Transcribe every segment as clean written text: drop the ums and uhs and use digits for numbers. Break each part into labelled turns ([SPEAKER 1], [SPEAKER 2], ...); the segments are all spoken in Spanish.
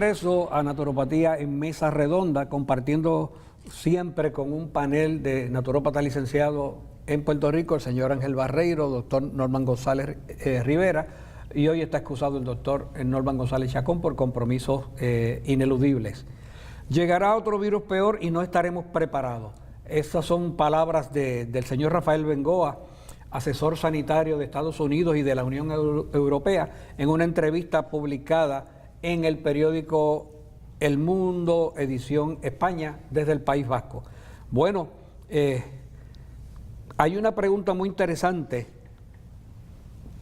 [SPEAKER 1] regreso a Naturopatía en Mesa Redonda, compartiendo siempre con un panel de naturópatas licenciados en Puerto Rico, el señor Ángel Barreiro, doctor Norman González Rivera, y hoy está excusado el doctor Norman González Chacón por compromisos ineludibles. Llegará otro virus peor y no estaremos preparados. Esas son palabras del señor Rafael Bengoa, asesor sanitario de Estados Unidos y de la Unión Europea, en una entrevista publicada en el periódico El Mundo, edición España, desde el País Vasco. Bueno, hay una pregunta muy interesante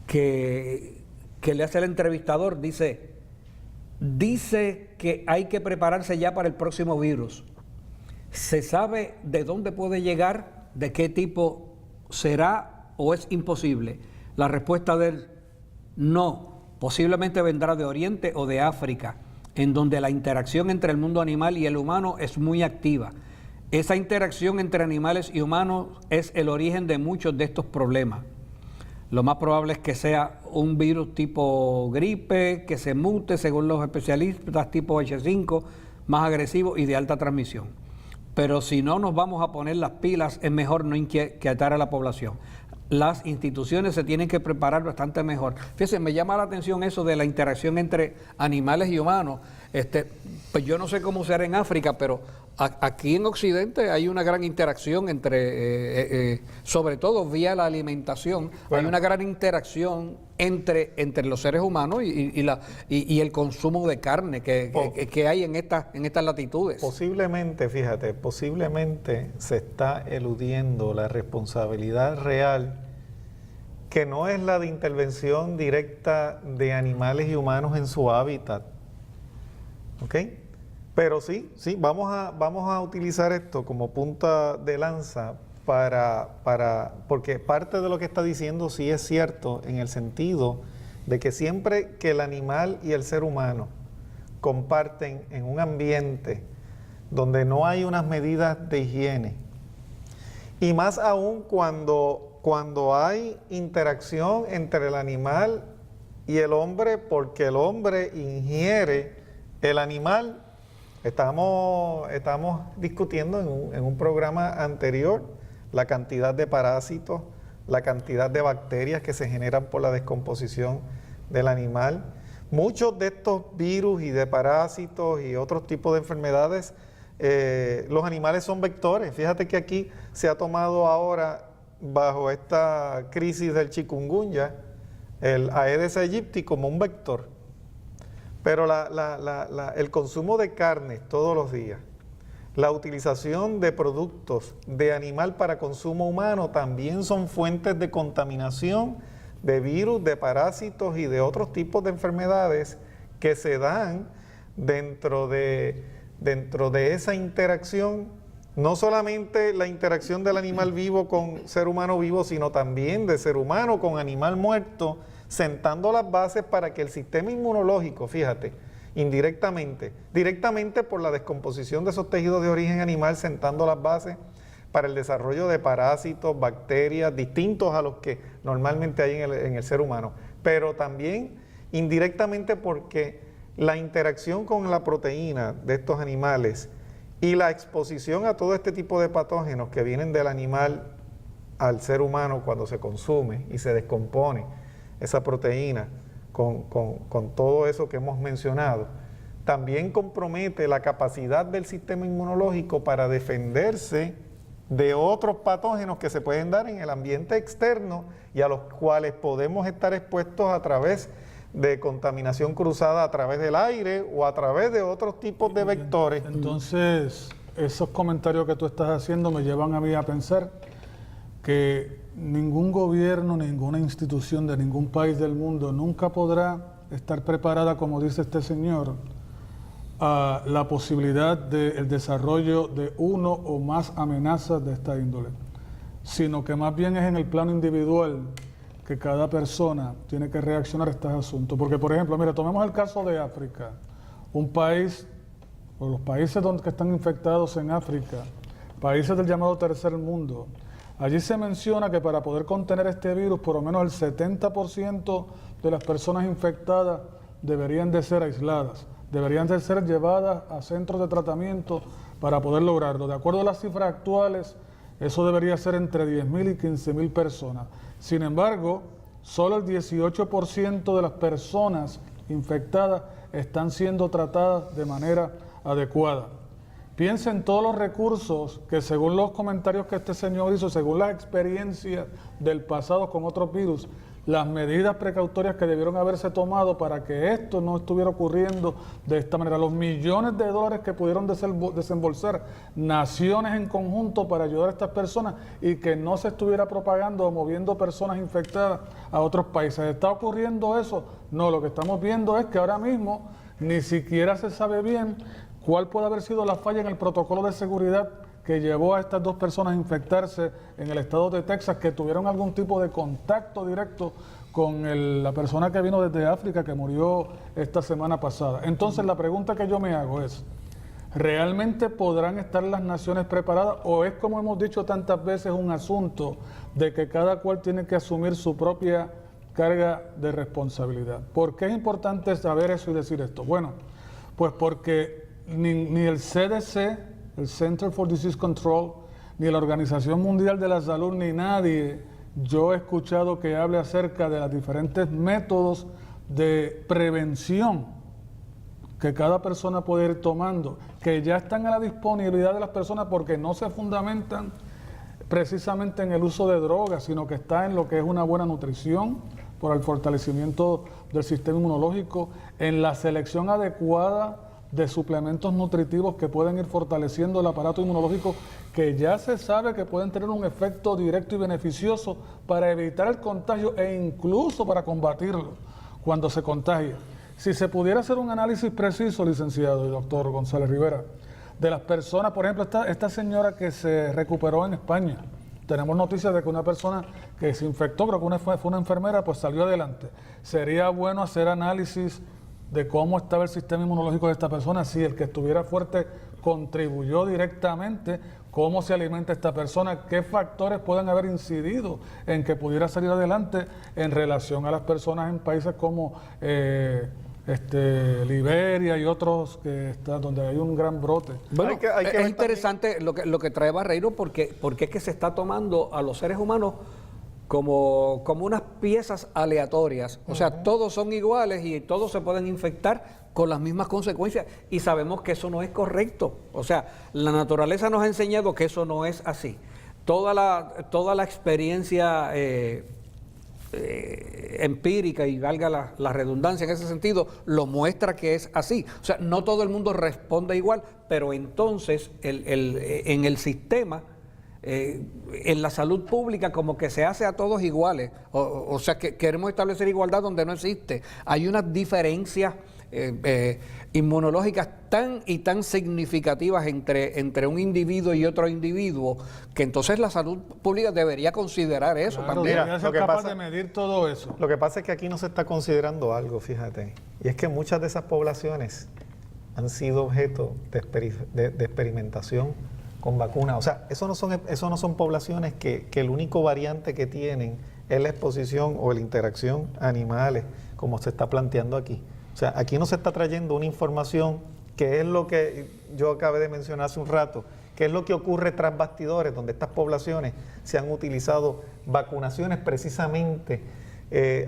[SPEAKER 1] que le hace el entrevistador. Dice que hay que prepararse ya para el próximo virus. ¿Se sabe de dónde puede llegar, de qué tipo será o es imposible? La respuesta de él, no. Posiblemente vendrá de Oriente o de África, en donde la interacción entre el mundo animal y el humano es muy activa. Esa interacción entre animales y humanos es el origen de muchos de estos problemas. Lo más probable es que sea un virus tipo gripe, que se mute según los especialistas, tipo H5, más agresivo y de alta transmisión. Pero si no nos vamos a poner las pilas, es mejor no inquietar a la población. Las instituciones se tienen que preparar bastante mejor. Fíjense, me llama la atención eso de la interacción entre animales y humanos. Pues yo no sé cómo será en África, pero aquí en Occidente hay una gran interacción entre, sobre todo vía la alimentación, bueno, hay una gran interacción entre los seres humanos y el consumo de carne que hay en estas latitudes.
[SPEAKER 2] Posiblemente, fíjate, posiblemente se está eludiendo la responsabilidad real, que no es la de intervención directa de animales y humanos en su hábitat. ¿Ok? Pero sí, vamos a utilizar esto como punta de lanza porque parte de lo que está diciendo sí es cierto, en el sentido de que siempre que el animal y el ser humano comparten en un ambiente donde no hay unas medidas de higiene, y más aún cuando hay interacción entre el animal y el hombre, porque el hombre ingiere el animal. Estamos discutiendo en un programa anterior la cantidad de parásitos, la cantidad de bacterias que se generan por la descomposición del animal. Muchos de estos virus y de parásitos y otros tipos de enfermedades, los animales son vectores. Fíjate que aquí se ha tomado ahora, bajo esta crisis del chikungunya, el Aedes aegypti como un vector. Pero el consumo de carne todos los días, la utilización de productos de animal para consumo humano también son fuentes de contaminación de virus, de parásitos y de otros tipos de enfermedades que se dan dentro de esa interacción, no solamente la interacción del animal vivo con ser humano vivo, sino también de ser humano con animal muerto, sentando las bases para que el sistema inmunológico, fíjate, directamente por la descomposición de esos tejidos de origen animal, sentando las bases para el desarrollo de parásitos, bacterias, distintos a los que normalmente hay en el ser humano, pero también indirectamente porque la interacción con la proteína de estos animales y la exposición a todo este tipo de patógenos que vienen del animal al ser humano cuando se consume y se descompone esa proteína con todo eso que hemos mencionado, también compromete la capacidad del sistema inmunológico para defenderse de otros patógenos que se pueden dar en el ambiente externo y a los cuales podemos estar expuestos a través de contaminación cruzada, a través del aire o a través de otros tipos de vectores.
[SPEAKER 3] Entonces, esos comentarios que tú estás haciendo me llevan a mí a pensar que ningún gobierno, ninguna institución de ningún país del mundo nunca podrá estar preparada, como dice este señor, a la posibilidad del desarrollo de uno o más amenazas de esta índole, sino que más bien es en el plano individual que cada persona tiene que reaccionar a estos asuntos. Porque, por ejemplo, mira, tomemos el caso de África, un país, o los países que están infectados en África, países del llamado tercer mundo. Allí se menciona que para poder contener este virus, por lo menos el 70% de las personas infectadas deberían de ser aisladas. deberían de ser llevadas a centros de tratamiento para poder lograrlo. De acuerdo a las cifras actuales, eso debería ser entre 10.000 y 15.000 personas. Sin embargo, solo el 18% de las personas infectadas están siendo tratadas de manera adecuada. Piensen en todos los recursos que, según los comentarios que este señor hizo, según las experiencias del pasado con otros virus, las medidas precautorias que debieron haberse tomado para que esto no estuviera ocurriendo de esta manera, los millones de dólares que pudieron desembolsar naciones en conjunto para ayudar a estas personas y que no se estuviera propagando o moviendo personas infectadas a otros países. ¿Está ocurriendo eso? No, lo que estamos viendo es que ahora mismo ni siquiera se sabe bien cuál puede haber sido la falla en el protocolo de seguridad que llevó a estas dos personas a infectarse en el estado de Texas, que tuvieron algún tipo de contacto directo con la persona que vino desde África, que murió esta semana pasada. Entonces, la pregunta que yo me hago es, ¿realmente podrán estar las naciones preparadas? ¿O es, como hemos dicho tantas veces, un asunto de que cada cual tiene que asumir su propia carga de responsabilidad? ¿Por qué es importante saber eso y decir esto? Bueno, pues porque ni el CDC, el Center for Disease Control, ni la Organización Mundial de la Salud, ni nadie, yo he escuchado que hable acerca de los diferentes métodos de prevención que cada persona puede ir tomando, que ya están a la disponibilidad de las personas porque no se fundamentan precisamente en el uso de drogas, sino que está en lo que es una buena nutrición, por el fortalecimiento del sistema inmunológico, en la selección adecuada de suplementos nutritivos que pueden ir fortaleciendo el aparato inmunológico, que ya se sabe que pueden tener un efecto directo y beneficioso para evitar el contagio e incluso para combatirlo cuando se contagia. Si se pudiera hacer un análisis preciso, licenciado y doctor González Rivera, de las personas, por ejemplo, esta señora que se recuperó en España, tenemos noticias de que una persona que se infectó, creo que fue una enfermera, pues salió adelante. Sería bueno hacer análisis de cómo estaba el sistema inmunológico de esta persona, si el que estuviera fuerte contribuyó directamente, cómo se alimenta esta persona, qué factores pueden haber incidido en que pudiera salir adelante en relación a las personas en países como Liberia y otros que están donde hay un gran brote.
[SPEAKER 1] Bueno, es interesante lo que trae Barreiro porque es que se está tomando a los seres humanos como unas piezas aleatorias, o sea, todos son iguales y todos se pueden infectar con las mismas consecuencias y sabemos que eso no es correcto, o sea, la naturaleza nos ha enseñado que eso no es así. Toda la experiencia empírica, y valga la redundancia en ese sentido, lo muestra que es así, o sea, no todo el mundo responde igual, pero entonces en el sistema, en la salud pública, como que se hace a todos iguales, o sea, que queremos establecer igualdad donde no existe. Hay unas diferencias inmunológicas tan significativas entre un individuo y otro individuo, que entonces la salud pública debería considerar eso
[SPEAKER 3] claro,
[SPEAKER 1] también.
[SPEAKER 3] Debería ser capaz de medir todo eso.
[SPEAKER 2] Lo que pasa es que aquí no se está considerando algo, fíjate, y es que muchas de esas poblaciones han sido objeto de experimentación con vacunas. O sea, eso no son poblaciones que el único variante que tienen es la exposición o la interacción animales, como se está planteando aquí. O sea, aquí no se está trayendo una información que es lo que yo acabé de mencionar hace un rato, que es lo que ocurre tras bastidores, donde estas poblaciones se han utilizado vacunaciones precisamente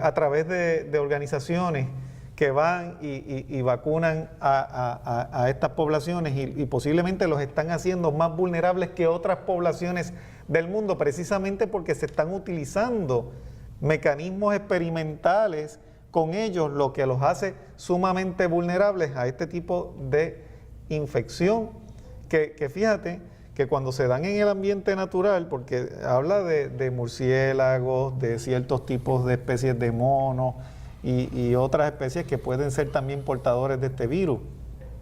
[SPEAKER 2] a través de organizaciones que van y vacunan a estas poblaciones y posiblemente los están haciendo más vulnerables que otras poblaciones del mundo, precisamente porque se están utilizando mecanismos experimentales con ellos, lo que los hace sumamente vulnerables a este tipo de infección, que fíjate que cuando se dan en el ambiente natural, porque habla de murciélagos, de ciertos tipos de especies de monos, y otras especies que pueden ser también portadores de este virus.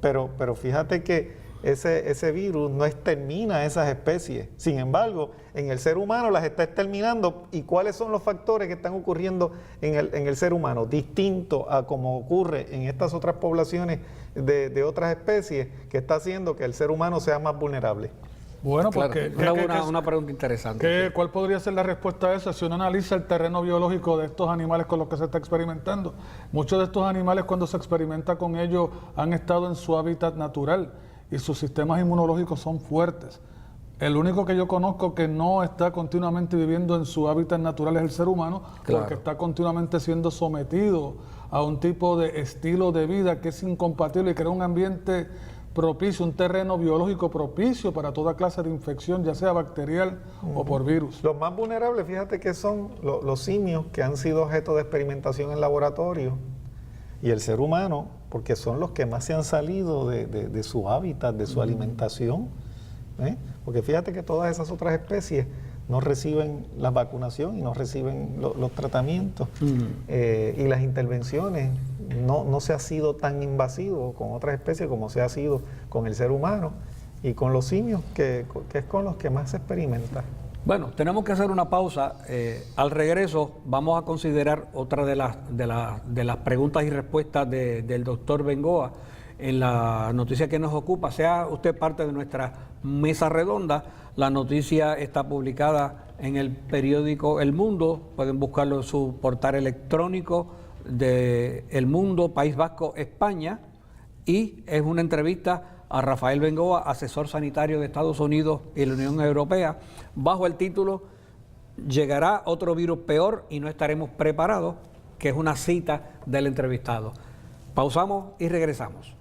[SPEAKER 2] Pero fíjate que ese virus no extermina a esas especies. Sin embargo, en el ser humano las está exterminando. ¿Y cuáles son los factores que están ocurriendo en el ser humano? Distinto a como ocurre en estas otras poblaciones de otras especies, que está haciendo que el ser humano sea más vulnerable.
[SPEAKER 3] Bueno,
[SPEAKER 1] Claro,
[SPEAKER 3] porque
[SPEAKER 1] una pregunta interesante.
[SPEAKER 3] ¿cuál podría ser la respuesta a eso? Si uno analiza el terreno biológico de estos animales con los que se está experimentando, muchos de estos animales cuando se experimenta con ellos han estado en su hábitat natural y sus sistemas inmunológicos son fuertes. El único que yo conozco que no está continuamente viviendo en su hábitat natural es el ser humano,
[SPEAKER 1] Claro.
[SPEAKER 3] porque está continuamente siendo sometido a un tipo de estilo de vida que es incompatible y crea un ambiente propicio, un terreno biológico propicio para toda clase de infección, ya sea bacterial o por virus.
[SPEAKER 2] Los más vulnerables, fíjate que son los simios que han sido objeto de experimentación en laboratorio y el ser humano, porque son los que más se han salido de su hábitat, de su alimentación. Porque fíjate que todas esas otras especies no reciben la vacunación y no reciben los tratamientos y las intervenciones. No se ha sido tan invasivo con otras especies como se ha sido con el ser humano y con los simios, que es con los que más se experimenta.
[SPEAKER 1] Bueno, tenemos que hacer una pausa. Al regreso vamos a considerar otra de las preguntas y respuestas del doctor Bengoa en la noticia que nos ocupa. Sea usted parte de nuestra mesa redonda. La noticia está publicada en el periódico El Mundo. Pueden buscarlo en su portal electrónico de El Mundo, País Vasco, España. Y es una entrevista a Rafael Bengoa, asesor sanitario de Estados Unidos y la Unión Europea, bajo el título "Llegará otro virus peor y no estaremos preparados", que es una cita del entrevistado. Pausamos y regresamos.